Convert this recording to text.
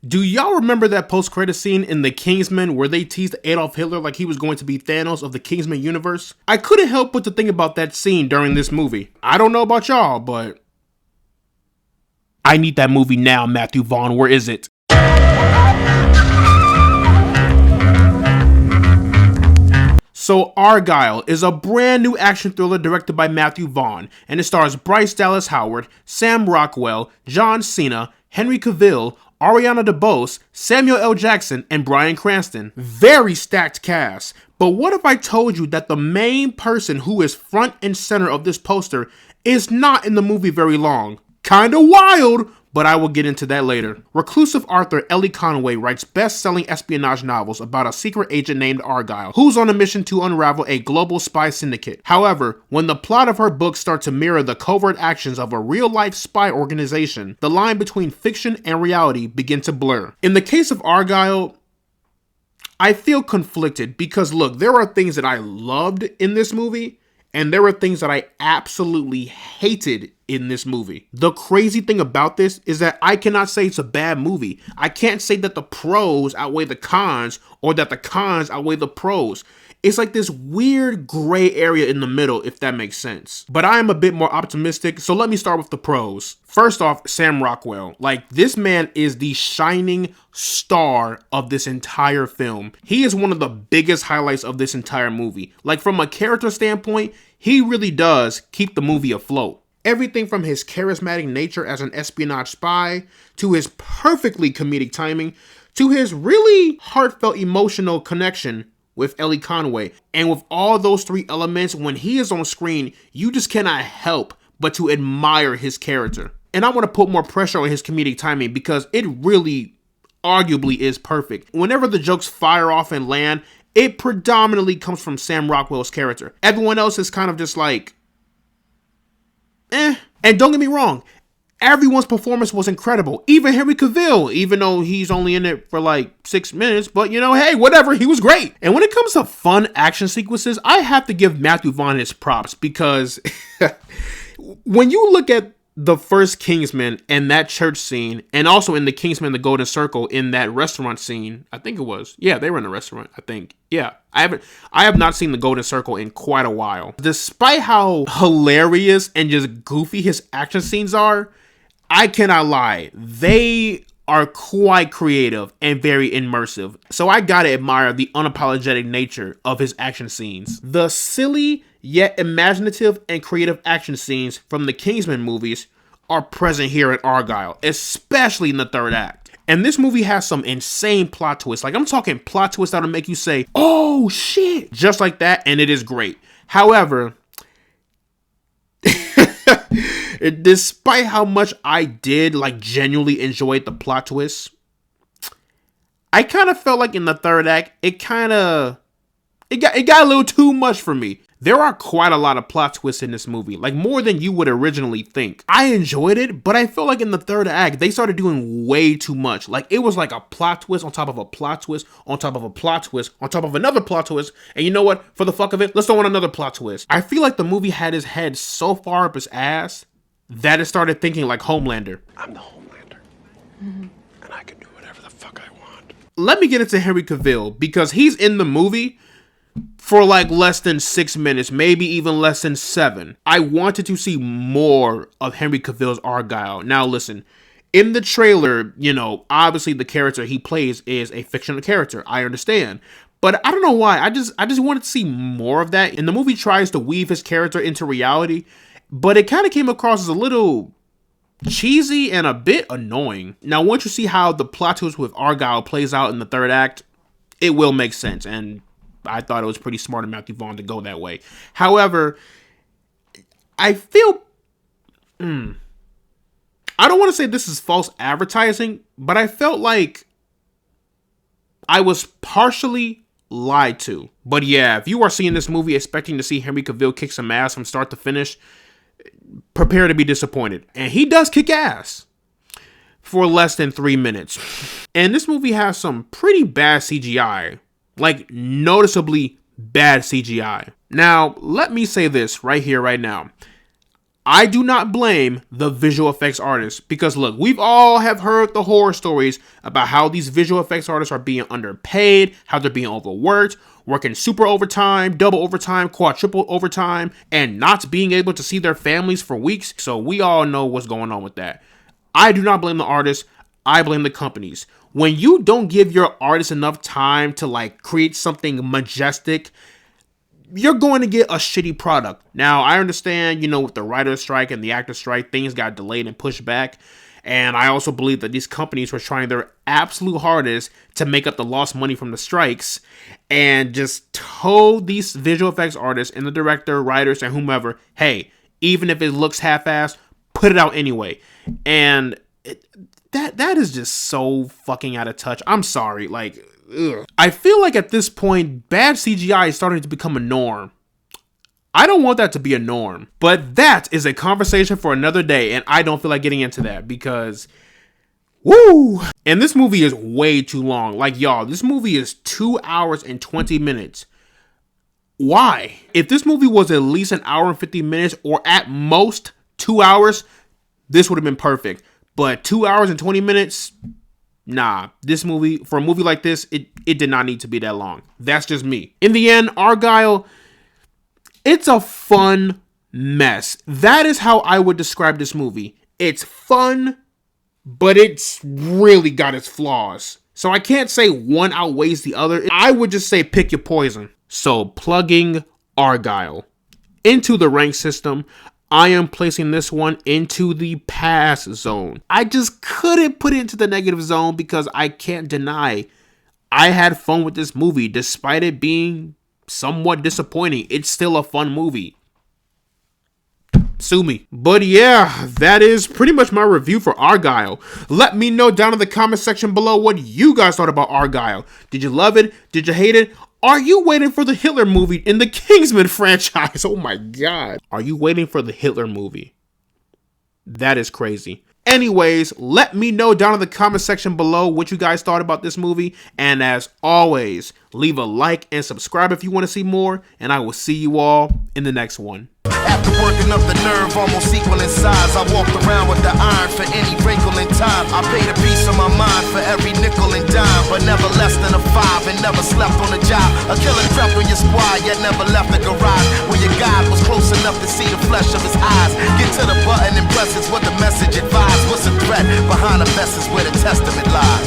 Do y'all remember that post-credit scene in The Kingsman where they teased Adolf Hitler like he was going to be Thanos of the Kingsman universe? I couldn't help but to think about that scene during this movie. I don't know about y'all, but I need that movie now, Matthew Vaughn. Where is it? So Argylle is a brand new action thriller directed by Matthew Vaughn, and it stars Bryce Dallas Howard, Sam Rockwell, John Cena, Henry Cavill, Ariana DeBose, Samuel L. Jackson, and Bryan Cranston. Very stacked cast. But what if I told you that the main person who is front and center of this poster is not in the movie very long? Kinda wild, but I will get into that later. Reclusive author Ellie Conway writes best-selling espionage novels about a secret agent named Argylle, who's on a mission to unravel a global spy syndicate. However, when the plot of her book starts to mirror the covert actions of a real-life spy organization, the line between fiction and reality begin to blur. In the case of Argylle, I feel conflicted because look, there are things that I loved in this movie, and there were things that I absolutely hated in this movie. The crazy thing about this is that I cannot say it's a bad movie. I can't say that the pros outweigh the cons or that the cons outweigh the pros. It's like this weird gray area in the middle, if that makes sense. But I am a bit more optimistic, so let me start with the pros. First off, Sam Rockwell. Like, this man is the shining star of this entire film. He is one of the biggest highlights of this entire movie. Like, from a character standpoint, he really does keep the movie afloat. Everything from his charismatic nature as an espionage spy, to his perfectly comedic timing, to his really heartfelt emotional connection with Ellie Conway. And with all those three elements, when he is on screen, you just cannot help but to admire his character. And I want to put more pressure on his comedic timing because it really arguably is perfect. Whenever the jokes fire off and land, it predominantly comes from Sam Rockwell's character. Everyone else is kind of just like, eh. And don't get me wrong, everyone's performance was incredible. Even Henry Cavill, even though he's only in it for like 6 minutes, but you know, hey, whatever, he was great. And when it comes to fun action sequences, I have to give Matthew Vaughn his props because when you look at the first Kingsman and that church scene, and also in the Kingsman the Golden Circle in that restaurant scene, I think it was. Yeah, they were in a restaurant, I think. Yeah, I have not seen the Golden Circle in quite a while. Despite how hilarious and just goofy his action scenes are, I cannot lie. They are quite creative and very immersive. So I gotta admire the unapologetic nature of his action scenes. The silly yet imaginative and creative action scenes from the Kingsman movies are present here in Argylle, especially in the third act. And this movie has some insane plot twists. Like, I'm talking plot twists that'll make you say, oh shit, just like that, and it is great. However, despite how much I did like genuinely enjoy the plot twists, I kind of felt like in the third act, it got a little too much for me. There are quite a lot of plot twists in this movie, like more than you would originally think. I enjoyed it, but I feel like in the third act, they started doing way too much. Like, it was like a plot twist on top of a plot twist on top of a plot twist on top of another plot twist. And you know what? For the fuck of it, let's throw in another plot twist. I feel like the movie had his head so far up his ass that it started thinking like Homelander. I'm the Homelander. Mm-hmm. And I can do whatever the fuck I want. Let me get into Henry Cavill, because he's in the movie for like less than 6 minutes, maybe even less than 7. I wanted to see more of Henry Cavill's Argylle. Now listen, in the trailer, you know, obviously the character he plays is a fictional character. I understand. But I don't know why. I just wanted to see more of that. And the movie tries to weave his character into reality, but it kind of came across as a little cheesy and a bit annoying. Now, once you see how the plot twist with Argylle plays out in the third act, it will make sense. And I thought it was pretty smart of Matthew Vaughn to go that way. However, I feel... I don't want to say this is false advertising, but I felt like I was partially lied to. But yeah, if you are seeing this movie expecting to see Henry Cavill kick some ass from start to finish, prepare to be disappointed. And he does kick ass for less than 3 minutes. And this movie has some pretty bad CGI. Like, noticeably bad CGI. Now, let me say this right here, right now. I do not blame the visual effects artists because look, we've all have heard the horror stories about how these visual effects artists are being underpaid, how they're being overworked, working super overtime, double overtime, quadruple overtime, and not being able to see their families for weeks. So we all know what's going on with that. I do not blame the artists. I blame the companies. When you don't give your artists enough time to like create something majestic, you're going to get a shitty product. Now, I understand, with the writer's strike and the actor strike, things got delayed and pushed back. And I also believe that these companies were trying their absolute hardest to make up the lost money from the strikes and just told these visual effects artists and the director, writers, and whomever, hey, even if it looks half-assed, put it out anyway. And that is just so fucking out of touch. I'm sorry, like, ugh. I feel like at this point, bad CGI is starting to become a norm. I don't want that to be a norm, but that is a conversation for another day, and I don't feel like getting into that because, woo! And this movie is way too long. Like, y'all, this movie is 2 hours and 20 minutes. Why? If this movie was at least an hour and 50 minutes, or at most 2 hours, this would have been perfect. But 2 hours and 20 minutes, nah. This movie, for a movie like this, it did not need to be that long. That's just me. In the end, Argylle, it's a fun mess. That is how I would describe this movie. It's fun, but it's really got its flaws. So I can't say one outweighs the other. I would just say pick your poison. So plugging Argylle into the rank system, I am placing this one into the pass zone. I just couldn't put it into the negative zone because I can't deny I had fun with this movie despite it being somewhat disappointing. It's still a fun movie. Sue me. But yeah, that is pretty much my review for Argylle. Let me know down in the comment section below what you guys thought about Argylle. Did you love it? Did you hate it? Are you waiting for the Hitler movie in the Kingsman franchise? Oh my god. Are you waiting for the Hitler movie? That is crazy. Anyways, let me know down in the comment section below what you guys thought about this movie. And as always, leave a like and subscribe if you want to see more. And I will see you all in the next one. After working up the nerve almost equal in size, I walked around with the iron for any wrinkle in time. I paid a piece of my mind for every nickel and dime, but never less than a 5 and never slept on a job. A killer crept on your squad, yet never left the garage. When your God was close enough to see the flesh of his eyes. Get to the button and press is what the message advised. What's a threat behind the vest is where the testament lies.